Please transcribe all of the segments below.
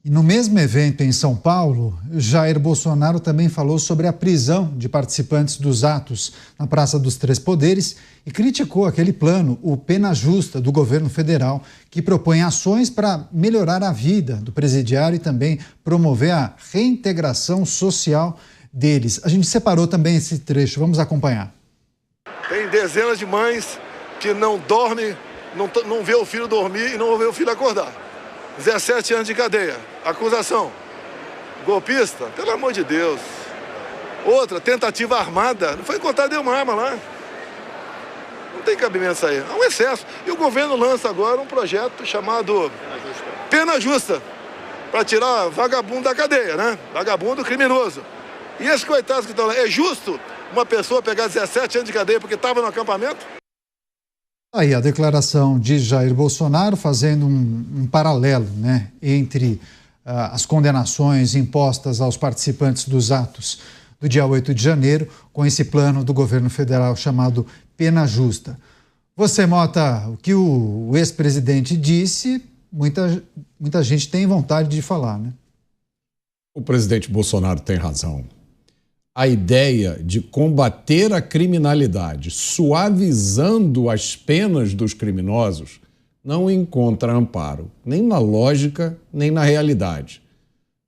E no mesmo evento em São Paulo, Jair Bolsonaro também falou sobre a prisão de participantes dos atos na Praça dos Três Poderes e criticou aquele plano, o Pena Justa, do governo federal, que propõe ações para melhorar a vida do presidiário e também promover a reintegração social deles. A gente separou também esse trecho, vamos acompanhar. Tem dezenas de mães que não dormem, não vê o filho dormir e não vê o filho acordar. 17 anos de cadeia. Acusação. Golpista? Pelo amor de Deus. Outra, tentativa armada. Não foi encontrada nenhuma arma lá. Não tem cabimento isso aí. É um excesso. E o governo lança agora um projeto chamado Pena Justa. Para tirar vagabundo da cadeia, né? Vagabundo criminoso. E esses coitados que estão lá, é justo uma pessoa pegar 17 anos de cadeia porque estava no acampamento? Aí a declaração de Jair Bolsonaro fazendo um paralelo, né, entre as condenações impostas aos participantes dos atos do dia 8 de janeiro com esse plano do governo federal chamado Pena Justa. Você, Mota, o que o ex-presidente disse, muita gente tem vontade de falar, né? O presidente Bolsonaro tem razão. A ideia de combater a criminalidade suavizando as penas dos criminosos não encontra amparo, nem na lógica, nem na realidade.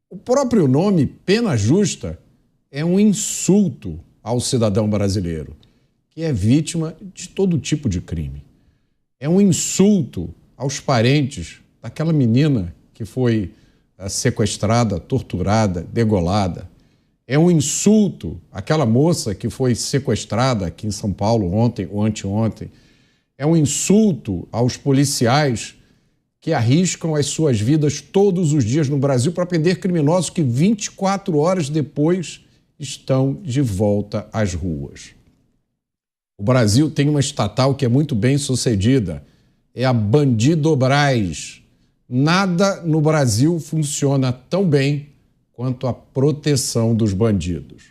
O próprio nome Pena Justa é um insulto ao cidadão brasileiro, que é vítima de todo tipo de crime. É um insulto aos parentes daquela menina que foi sequestrada, torturada, degolada. É um insulto àquela moça que foi sequestrada aqui em São Paulo ontem ou anteontem. É um insulto aos policiais que arriscam as suas vidas todos os dias no Brasil para prender criminosos que 24 horas depois estão de volta às ruas. O Brasil tem uma estatal que é muito bem sucedida, é a Bandidobras. Nada no Brasil funciona tão bem quanto à proteção dos bandidos.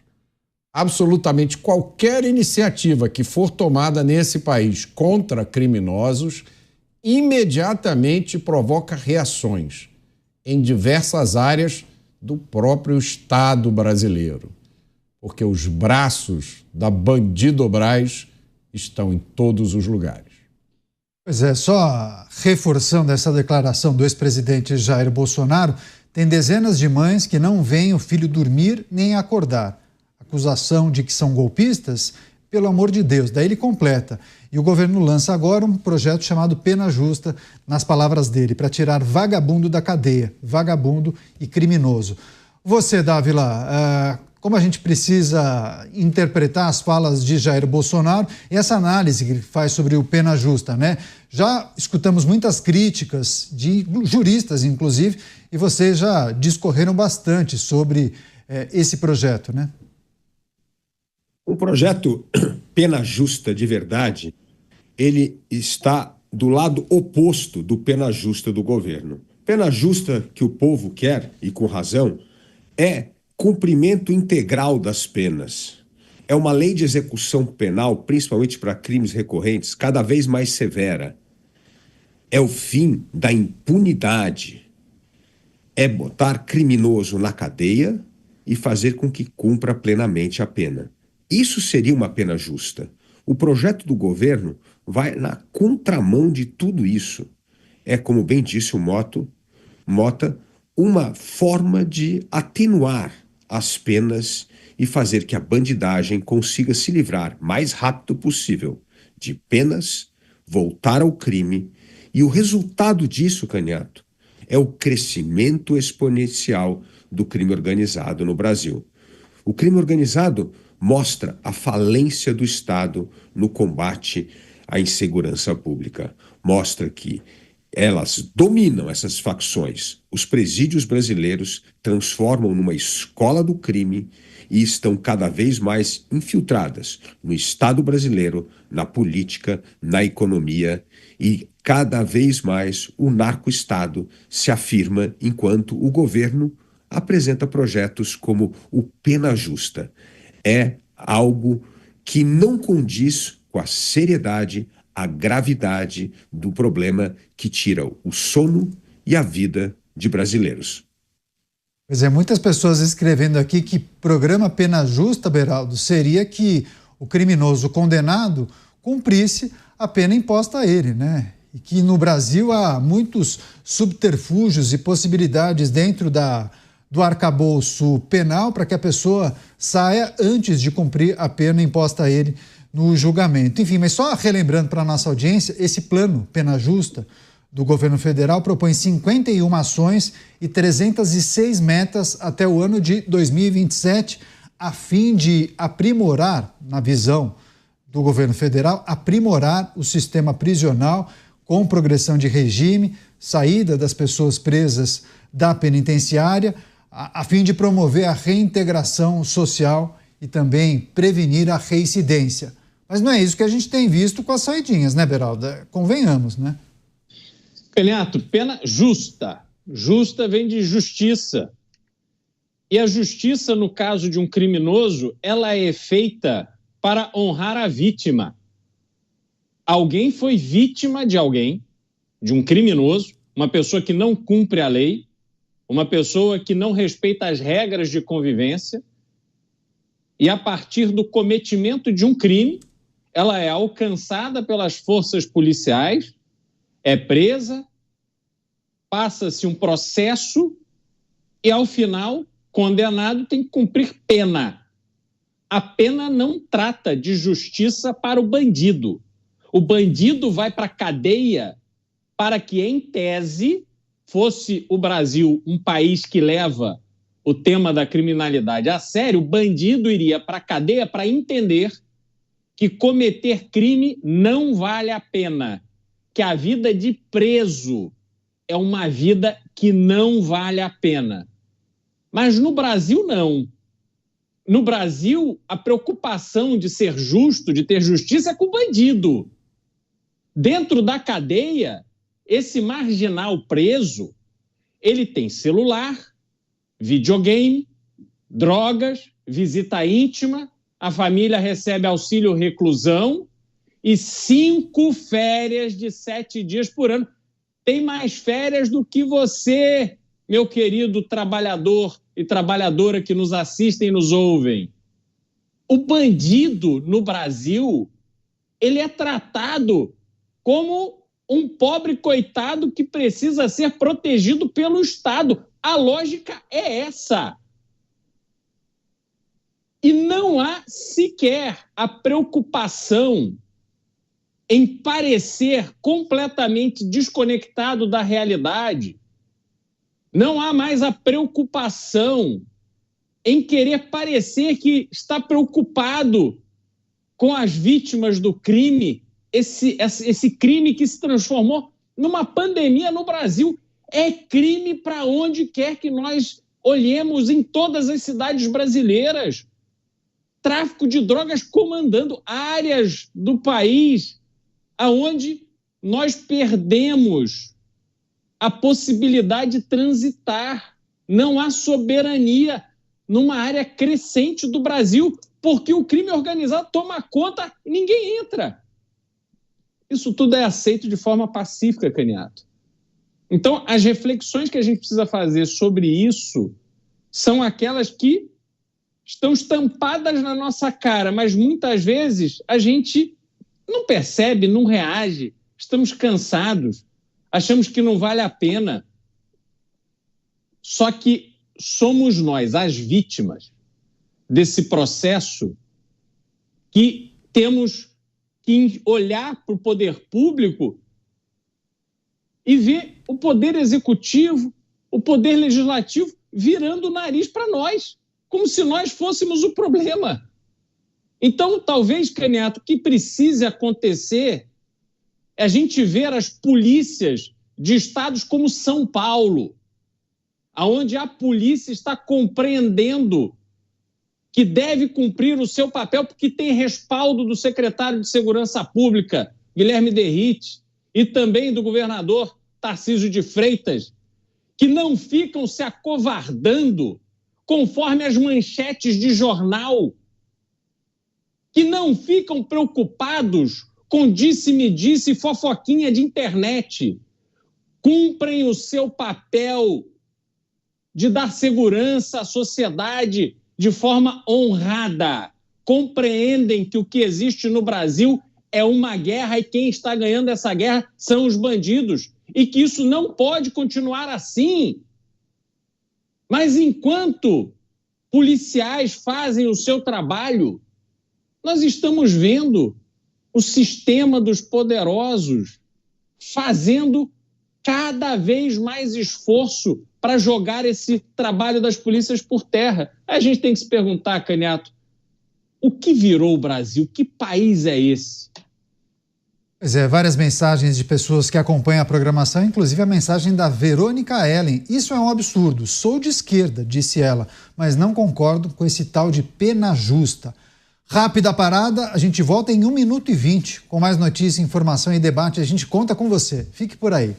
Absolutamente qualquer iniciativa que for tomada nesse país contra criminosos imediatamente provoca reações em diversas áreas do próprio Estado brasileiro, porque os braços da Bandidobras estão em todos os lugares. Pois é, só reforçando essa declaração do ex-presidente Jair Bolsonaro, tem dezenas de mães que não veem o filho dormir nem acordar. Acusação de que são golpistas? Pelo amor de Deus. Daí ele completa. E o governo lança agora um projeto chamado Pena Justa, nas palavras dele, para tirar vagabundo da cadeia. Vagabundo e criminoso. Você, Dávila, como a gente precisa interpretar as falas de Jair Bolsonaro e essa análise que ele faz sobre o Pena Justa, né? Já escutamos muitas críticas de juristas, inclusive, e vocês já discorreram bastante sobre esse projeto, né? O projeto Pena Justa de verdade, ele está do lado oposto do Pena Justa do governo. Pena Justa que o povo quer, e com razão, é cumprimento integral das penas. É uma lei de execução penal, principalmente para crimes recorrentes, cada vez mais severa. É o fim da impunidade. É botar criminoso na cadeia e fazer com que cumpra plenamente a pena. Isso seria uma pena justa. O projeto do governo vai na contramão de tudo isso. É, como bem disse o Mota, uma forma de atenuar as penas e fazer que a bandidagem consiga se livrar mais rápido possível de penas, voltar ao crime, e o resultado disso, Canhato, é o crescimento exponencial do crime organizado no Brasil. O crime organizado mostra a falência do Estado no combate à insegurança pública. Mostra que elas dominam essas facções. Os presídios brasileiros transformam numa escola do crime e estão cada vez mais infiltradas no Estado brasileiro, na política, na economia, e cada vez mais o narco-estado se afirma enquanto o governo apresenta projetos como o Pena Justa. É algo que não condiz com a seriedade, a gravidade do problema que tira o sono e a vida de brasileiros. Pois é, muitas pessoas escrevendo aqui que programa Pena Justa, Beraldo, seria que o criminoso condenado cumprisse a pena imposta a ele, né? E que no Brasil há muitos subterfúgios e possibilidades dentro do arcabouço penal para que a pessoa saia antes de cumprir a pena imposta a ele no julgamento. Enfim, mas só relembrando para a nossa audiência, esse plano Pena Justa do governo federal propõe 51 ações e 306 metas até o ano de 2027, a fim de aprimorar, na visão do governo federal, aprimorar o sistema prisional com progressão de regime, saída das pessoas presas da penitenciária, a fim de promover a reintegração social e também prevenir a reincidência. Mas não é isso que a gente tem visto com as saidinhas, né, Beraldo? Convenhamos, né? Caniato, pena justa. Justa vem de justiça. E a justiça, no caso de um criminoso, ela é feita para honrar a vítima. Alguém foi vítima de alguém, de um criminoso, uma pessoa que não cumpre a lei, uma pessoa que não respeita as regras de convivência, e a partir do cometimento de um crime, ela é alcançada pelas forças policiais, é presa, passa-se um processo e, ao final, condenado tem que cumprir pena. A pena não trata de justiça para o bandido. O bandido vai para a cadeia para que, em tese, fosse o Brasil um país que leva o tema da criminalidade a sério, o bandido iria para a cadeia para entender que cometer crime não vale a pena, que a vida de preso é uma vida que não vale a pena. Mas no Brasil, não. No Brasil, a preocupação de ser justo, de ter justiça, é com o bandido. Dentro da cadeia, esse marginal preso, ele tem celular, videogame, drogas, visita íntima, a família recebe auxílio reclusão e 5 férias de 7 dias por ano. Tem mais férias do que você, meu querido trabalhador e trabalhadora que nos assistem e nos ouvem. O bandido no Brasil, ele é tratado como um pobre coitado que precisa ser protegido pelo Estado. A lógica é essa. E não há sequer a preocupação em parecer completamente desconectado da realidade. Não há mais a preocupação em querer parecer que está preocupado com as vítimas do crime, esse crime que se transformou numa pandemia no Brasil. É crime para onde quer que nós olhemos em todas as cidades brasileiras. Tráfico de drogas comandando áreas do país aonde nós perdemos a possibilidade de transitar. Não há soberania numa área crescente do Brasil, porque o crime organizado toma conta e ninguém entra. Isso tudo é aceito de forma pacífica, Caniato. Então, as reflexões que a gente precisa fazer sobre isso são aquelas que estão estampadas na nossa cara, mas muitas vezes a gente não percebe, não reage, estamos cansados, achamos que não vale a pena. Só que somos nós, as vítimas desse processo, que temos que olhar para o poder público e ver o poder executivo, o poder legislativo virando o nariz para nós, como se nós fôssemos o problema. Então, talvez, Caniato, o que precise acontecer é a gente ver as polícias de estados como São Paulo, onde a polícia está compreendendo que deve cumprir o seu papel porque tem respaldo do secretário de Segurança Pública, Guilherme Derrite, e também do governador Tarcísio de Freitas, que não ficam se acovardando conforme as manchetes de jornal, que não ficam preocupados com disse-me-disse e fofoquinha de internet. Cumprem o seu papel de dar segurança à sociedade de forma honrada. Compreendem que o que existe no Brasil é uma guerra e quem está ganhando essa guerra são os bandidos e que isso não pode continuar assim. Mas enquanto policiais fazem o seu trabalho, nós estamos vendo o sistema dos poderosos fazendo cada vez mais esforço para jogar esse trabalho das polícias por terra. A gente tem que se perguntar, Caniato, o que virou o Brasil? Que país é esse? Pois é, várias mensagens de pessoas que acompanham a programação, inclusive a mensagem da Verônica Ellen. Isso é um absurdo. Sou de esquerda, disse ela, mas não concordo com esse tal de pena justa. Rápida parada, a gente volta em 1 minuto e 20. Com mais notícia, informação e debate, a gente conta com você. Fique por aí.